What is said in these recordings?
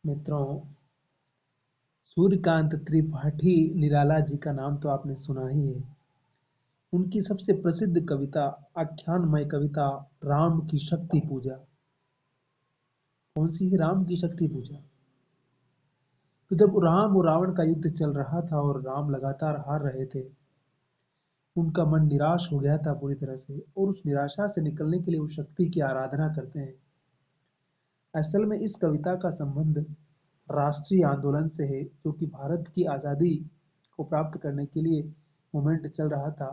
मित्रों, सूर्यकांत त्रिपाठी निराला जी का नाम तो आपने सुना ही है। उनकी सबसे प्रसिद्ध कविता, आख्यानमय कविता राम की शक्ति पूजा। कौन सी है राम की शक्ति पूजा? तो जब राम और रावण का युद्ध चल रहा था और राम लगातार हार रहे थे, उनका मन निराश हो गया था पूरी तरह से, और उस निराशा से निकलने के लिए वो शक्ति की आराधना करते हैं। असल में इस कविता का संबंध राष्ट्रीय आंदोलन से है, जो कि भारत की आज़ादी को प्राप्त करने के लिए मूवमेंट चल रहा था।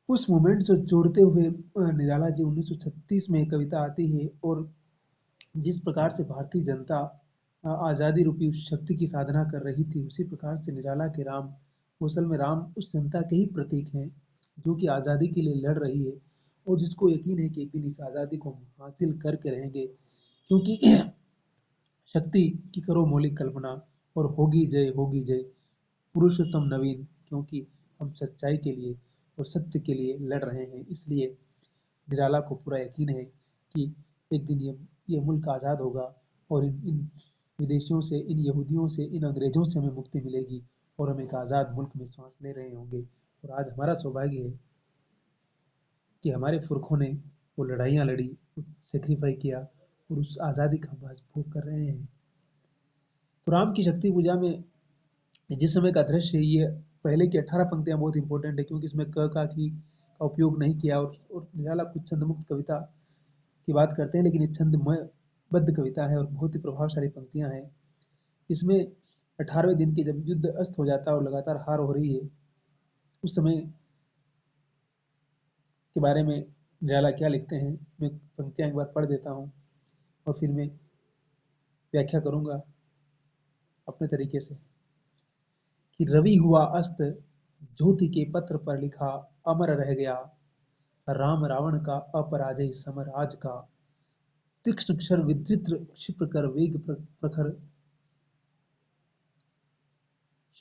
उस मूवमेंट से जोड़ते हुए निराला जी 1936 में कविता आती है, और जिस प्रकार से भारतीय जनता आज़ादी रूपी उस शक्ति की साधना कर रही थी, उसी प्रकार से निराला के राम, असल में राम उस जनता के ही प्रतीक हैं जो कि आज़ादी के लिए लड़ रही है, और जिसको यकीन है कि एक दिन इस आज़ादी को हासिल करके रहेंगे, क्योंकि शक्ति की करो मौलिक कल्पना, और होगी जय पुरुषोत्तम नवीन, क्योंकि हम सच्चाई के लिए और सत्य के लिए लड़ रहे हैं। इसलिए निराला को पूरा यकीन है कि एक दिन ये मुल्क आज़ाद होगा, और इन विदेशियों से, इन यहूदियों से, इन अंग्रेजों से हमें मुक्ति मिलेगी, और हम एक आज़ाद मुल्क में सांस ले रहे होंगे। और आज हमारा सौभाग्य है कि हमारे पुरखों ने वो लड़ाइयाँ लड़ी, सेक्रीफाई किया, और उस आज़ादी का हम आज भोग कर रहे हैं। तो राम की शक्ति पूजा में जिस समय का दृश्य है, ये पहले की 18 पंक्तियां बहुत इंपॉर्टेंट है, क्योंकि इसमें क का की का उपयोग नहीं किया, और निराला कुछ छंदमुक्त कविता की बात करते हैं, लेकिन ये छंदमय बद्ध कविता है और बहुत ही प्रभावशाली पंक्तियां हैं। इसमें 18वें दिन के जब युद्ध अस्त हो जाता है और लगातार हार हो रही है, उस समय के बारे में निराला क्या लिखते हैं, मैं पंक्तियां एक बार पढ़ देता हूँ और फिर मैं व्याख्या करूंगा अपने तरीके से। कि रवि हुआ अस्त, ज्योति के पत्र पर लिखा, अमर रह गया राम रावण का अपराजय समर आज का। तीक्ष्ण क्षर विद्युत क्षिप्र कर वेग प्रखर,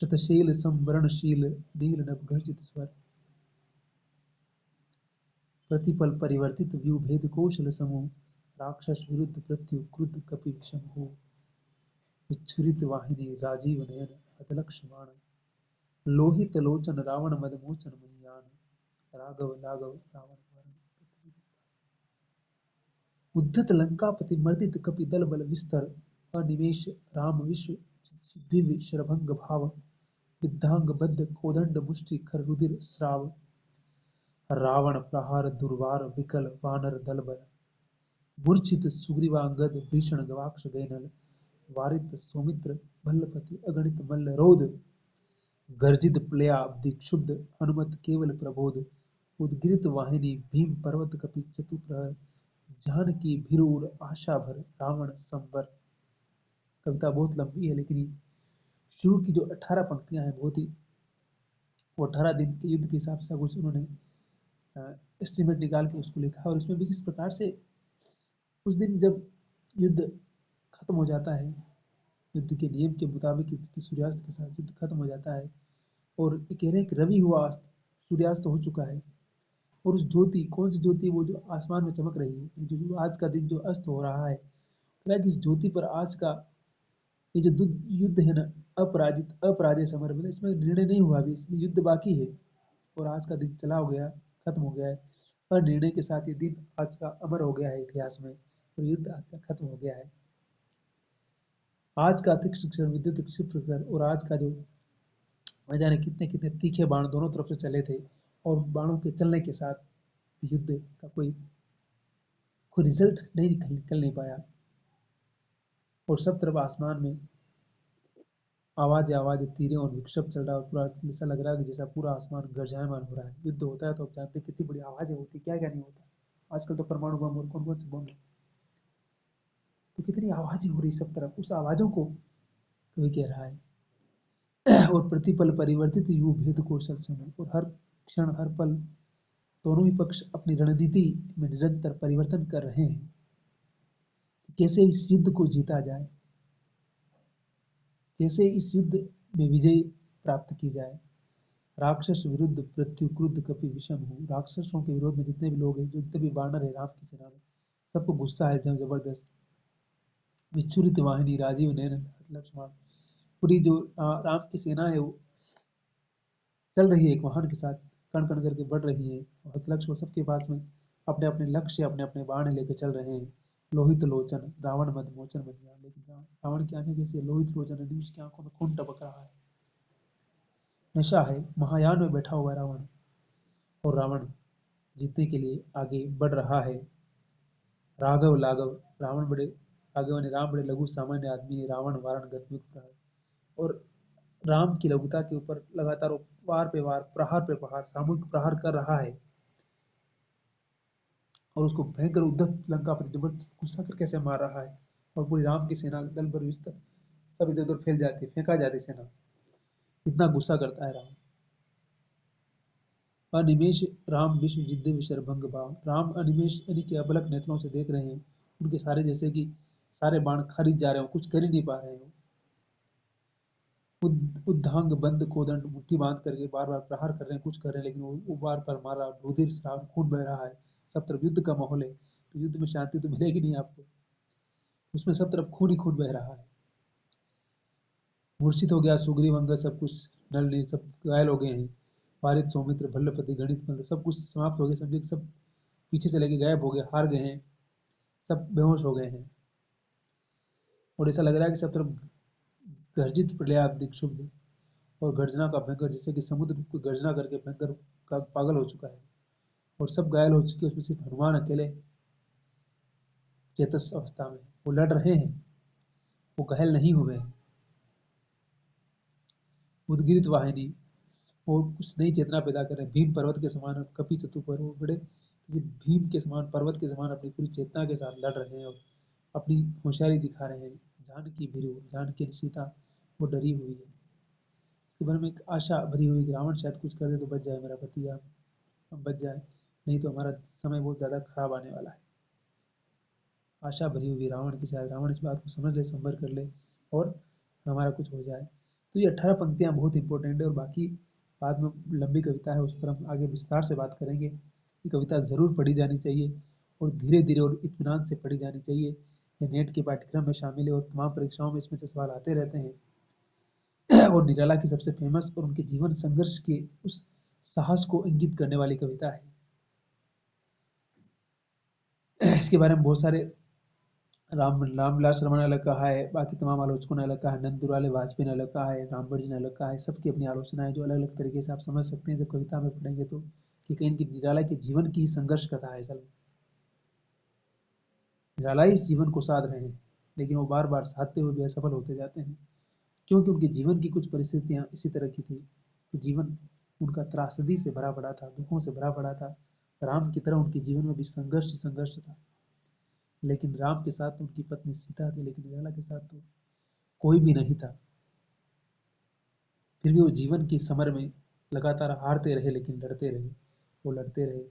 शतशैल संवरणशील नील नभ गर्जित स्वर। प्रतिपल परिवर्तित व्यू भेद कौशल समूह, राक्षस विरुद्ध प्रत्यु क्रुद्ध कपि विषम हो। विच्छुरित वाहिनी राजीव नयन अदलक्ष बाण, लोहित लोचन रावण मदमोचन महीयान। राघव लाघव रावण वरण उद्धत लंकापति मर्दित कपि दल बल विस्तर, अनिमेष राम विश्व दिव्य शरभंग भाव। विद्धांग बद्ध कोदंड मुष्टि खर रुधिर स्राव, रावण प्रहार दुर्वार विकल वानर दल बल। मूर्छित सुग्रीवांगद भीषण गवाक्ष गैनल, वारित सौमित्र भल्लपति अगणित मल्ल रोध। गर्जित प्लयाब्धि क्षुब्ध हनुमत केवल प्रबोध, उद्गिरित वाहिनी भीम पर्वत कपि चतुप्रहर। जानकी भीरूर आशा भर रावण संवर। कविता बहुत लंबी है, लेकिन शुरू की जो 18 पंक्तियां हैं, बहुत ही वो 18 दिन के युद्ध के हिसाब से कुछ उन्होंने एस्टिमेट निकाल के उसको लिखा। और इसमें भी किस प्रकार से उस दिन जब युद्ध खत्म हो जाता है, युद्ध के नियम के मुताबिक कि सूर्यास्त के साथ युद्ध खत्म हो जाता है, और ये कह रहे हैं कि रवि हुआ अस्त, सूर्यास्त हो चुका है, और उस ज्योति, कौन सी ज्योति, वो जो आसमान में चमक रही है, जो आज का दिन जो अस्त हो रहा है, इस ज्योति पर आज का ये जो युद्ध है ना, अपराजित अपराजय समर में, इसमें निर्णय नहीं हुआ अभी, इसमें युद्ध बाकी है, और आज का दिन चला हो गया, खत्म हो गया है, और निर्णय के साथ ये दिन आज का अमर हो गया है इतिहास में, और युद्ध आज का खत्म हो गया है। आज का तीक्ष्ण क्षण विद्युत क्षिप्र, और आज का जो न जाने कितने कितने तीखे बाण दोनों तरफ से चले थे, और बाणों के चलने के साथ युद्ध का कोई रिजल्ट निकल नहीं पाया, और सब तरफ आसमान में आवाज आवाज तीरें और विक्षेप चल रहा है, और पूरा ऐसा लग रहा है कि जैसा पूरा आसमान गरजायमान हो रहा है। युद्ध होता है तो आप जानते हैं कितनी बड़ी आवाजें होती, क्या क्या नहीं होता। आजकल तो परमाणु बम और कौन कौन से बम है, तो कितनी आवाजें हो रही सब तरफ, उस आवाजों को कवि कह रहा है। और प्रतिपल परिवर्तित यू भेद कौशल समय, और हर क्षण हर पल दोनों ही पक्ष अपनी रणनीति में निरंतर परिवर्तन कर रहे हैं, कैसे इस युद्ध को जीता जाए, कैसे इस युद्ध में विजय प्राप्त की जाए। राक्षस विरुद्ध प्रत्यु क्रुद्ध कपि विषम हो, राक्षसों के विरोध में जितने भी लोग हैं, जो जितने भी वानर है राम की सेना में, सबको गुस्सा है जब जबरदस्त। विच्छुरित वाहिनी राजीव नयन लक्ष्मण। पूरी जो राम की सेना है वो चल रही है एक वाहन के साथ, कण कण करके बढ़ रही है। हतलक्ष्य सबके पास में अपने अपने लक्ष्य, अपने अपने बाण लेके चल रहे हैं। लोहित लोचन रावण मद मोचन बन गया, लेकिन रावण की आंखें कैसी है? लोहित लोचन है, उसकी आंखों में खून टपक रहा है। नशा है, महायान में बैठा हुआ है रावण, और रावण जीतने के लिए आगे बढ़ रहा है। राघव लाघव, रावण बड़े राघव ने राम बड़े लघु सामान्य आदमी है, रावण वारण गत्मिक प्रहार। और राम की लघुता के ऊपर लगातार वो वार पे वार, प्रहार पे प्रहार, सामूहिक प्रहार कर रहा है। और उसको भयंकर उद्धत लंका पर जबरदस्त गुस्सा कर कैसे मार रहा है। और पूरी राम की सेना दल पर विस्तर सब इधर उधर फैल जाती है, फेंका जाती सेना। इतना गुस्सा करता है राम। अनिमेष राम विश्व जिद्दे विशर भंग भाव, राम अनिमेष यानी कि अबलक नेत्रों से देख रहे हैं। उनके सारे जैसे कि सारे बाण खरीद जा रहे हो, कुछ कर ही नहीं पा रहे हो। उद्धांग बंद कोदंड मुट्ठी बांध करके बार बार प्रहार कर रहे हैं, कुछ कर रहे हैं, लेकिन वो बार बार मारा, रुधिर श्राव खून बह रहा है। सब तरफ युद्ध का माहौल है, तो युद्ध में शांति तो मिलेगी नहीं आपको, उसमें सब तरफ खून ही खून बह रहा है। मूर्छित हो गया सुग्रीव अंगद, सब कुछ नल नील सब घायल हो गए हैं। पारित सौमित्र भल्लपति गणित मल्ल सब कुछ समाप्त हो गए, समझे सब पीछे चले गए, गायब हो गए, हार गए हैं, सब बेहोश हो गए हैं। और ऐसा लग रहा है कि सब तरफ गर्जित प्रलय दिक्षुब्ध, और गर्जना का भयंकर, जैसे कि समुद्र को गर्जना करके भयंकर का पागल हो चुका है। और सब घायल हो चुके, उसमें सिर्फ हनुमान अकेले चेतस अवस्था में, वो लड़ रहे हैं, वो घायल नहीं हुए हैं। उद्गिरित वाहिनी, वो कुछ नई चेतना पैदा कर रहे हैं। भीम पर्वत के समान, कपि चतु पर वो बड़े किसी भीम के समान, पर्वत के समान अपनी पूरी चेतना के साथ लड़ रहे हैं और अपनी होशियारी दिखा रहे हैं। जानकी भीरु, जानकी सीता वो डरी हुई है। उसके बारे में एक आशा भरी हुई कि रावण शायद कुछ कर दे तो बच जाए मेरा पति, या बच जाए, नहीं तो हमारा समय बहुत ज्यादा खराब आने वाला है। आशा भरी हुई रावण की, शायद रावण इस बात को समझ ले, संभर कर ले, और हमारा कुछ हो जाए। तो ये 18 पंक्तियां बहुत इंपॉर्टेंट है, और बाकी बाद में लंबी कविता है, उस पर हम आगे विस्तार से बात करेंगे। ये कविता ज़रूर पढ़ी जानी चाहिए, और धीरे धीरे और इत्मीनान से पढ़ी जानी चाहिए। ये नेट के पाठ्यक्रम में शामिल है, और तमाम परीक्षाओं में इसमें से सवाल आते रहते हैं। और निराला की सबसे फेमस और उनके जीवन संघर्ष के उस साहस को इंगित करने वाली कविता है। इसके बारे में बहुत सारे रामविलास शर्मा ने अलग कहा है, बाकी तमाम आलोचकों ने अलग कहा है, नंदुलाल वाजपेयी ने अलग कहा है, रामभट ने अलग कहा है। सबकी अपनी आलोचना है, जो अलग अलग तरीके से आप समझ सकते हैं जब कविता में पढ़ेंगे तो, कि कहीं इनकी निराला के जीवन की संघर्ष कथा है। असल निराला इस जीवन को साध रहे हैं, लेकिन वो बार बार साधते हुए भी असफल होते जाते हैं, क्योंकि उनके जीवन की कुछ परिस्थितियां इसी तरह की थी कि जीवन उनका त्रासदी से भरा पड़ा था, दुखों से भरा पड़ा था। राम की तरह उनके जीवन में भी संघर्ष ही संघर्ष था। लेकिन राम के साथ तो उनकी पत्नी सीता थी, लेकिन निराला के साथ तो कोई भी नहीं था। फिर भी वो जीवन की समर में लगातार हारते रहे, लेकिन लड़ते रहे। वो लड़ते रहे,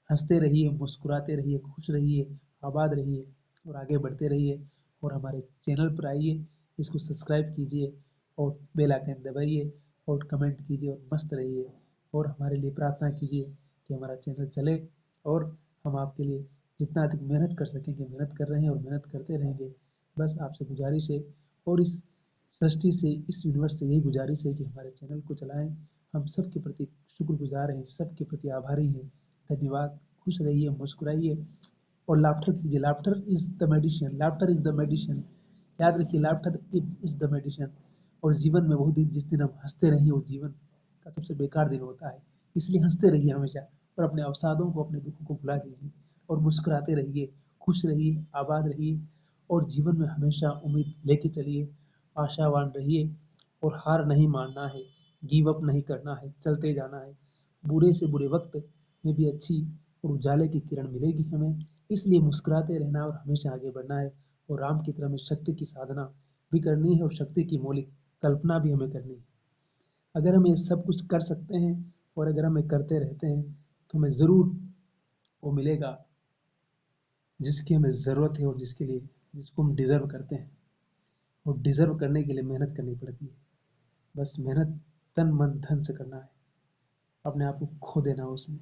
हंसते रहिए, मुस्कुराते रहिए, खुश रहिए, आबाद रहिए, और आगे बढ़ते रहिए। और हमारे चैनल पर आइए, इसको सब्सक्राइब कीजिए, और बेल आइकन दबाइए, और कमेंट कीजिए, और मस्त रहिए। और हमारे लिए प्रार्थना कीजिए कि हमारा चैनल चले, और हम आपके लिए जितना अधिक मेहनत कर सकेंगे मेहनत कर रहे हैं, और मेहनत करते रहेंगे। बस आपसे गुजारिश है, और इस सृष्टि से, इस यूनिवर्स से यही गुजारिश है कि हमारे चैनल को चलाएं। हम सबके प्रति शुक्रगुजार हैं, सबके प्रति आभारी हैं। धन्यवाद। खुश रहिए, मुस्कुराइए, और लाफ्टर कीजिए। Laughter is the medicine, laughter is the medicine. याद रखिए, लाफ्टर इज द मेडिसिन। और जीवन में वो दिन, जिस दिन हम हंसते रहिए, वो जीवन का सबसे बेकार दिन होता है। इसलिए हंसते रहिए हमेशा, और अपने अवसादों को, अपने दुखों को भुला दीजिए, और मुस्कुराते रहिए, खुश रहिए, आबाद रहिए, और जीवन में हमेशा उम्मीद लेके चलिए, आशावान रहिए, और हार नहीं मानना है, गिव अप नहीं करना है, चलते जाना है। बुरे से बुरे वक्त में भी अच्छी और उजाले की किरण मिलेगी हमें, इसलिए मुस्कुराते रहना और हमेशा आगे बढ़ना है। और राम की तरह में शक्ति की साधना भी करनी है, और शक्ति की मौलिक कल्पना भी हमें करनी है। अगर हम ये सब कुछ कर सकते हैं, और अगर हम ये करते रहते हैं, तो हमें ज़रूर वो मिलेगा जिसकी हमें ज़रूरत है, और जिसके लिए, जिसको हम डिज़र्व करते हैं। और डिज़र्व करने के लिए मेहनत करनी पड़ती है। बस मेहनत तन मन धन से करना है, अपने आप को खो देना उसमें।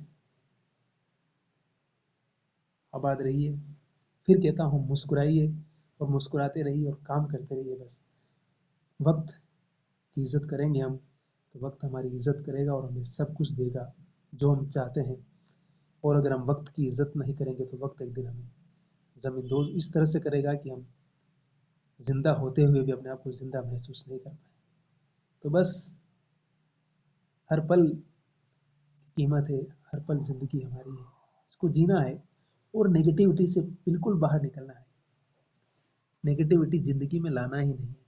आबाद रहिए, फिर कहता हूँ मुस्कुराइए, और मुस्कुराते रहिए और काम करते रहिए बस। वक्त की इज्जत करेंगे हम तो वक्त हमारी इज्जत करेगा और हमें सब कुछ देगा जो हम चाहते हैं। और अगर हम वक्त की इज्जत नहीं करेंगे तो वक्त एक दिन हमें जमीन दोज इस तरह से करेगा कि हम जिंदा होते हुए भी अपने आप को जिंदा महसूस नहीं कर पाए। तो बस हर पल कीमत है, हर पल जिंदगी हमारी है, इसको जीना है और नेगेटिविटी से बिल्कुल बाहर निकलना है। नेगेटिविटी जिंदगी में लाना ही नहीं है।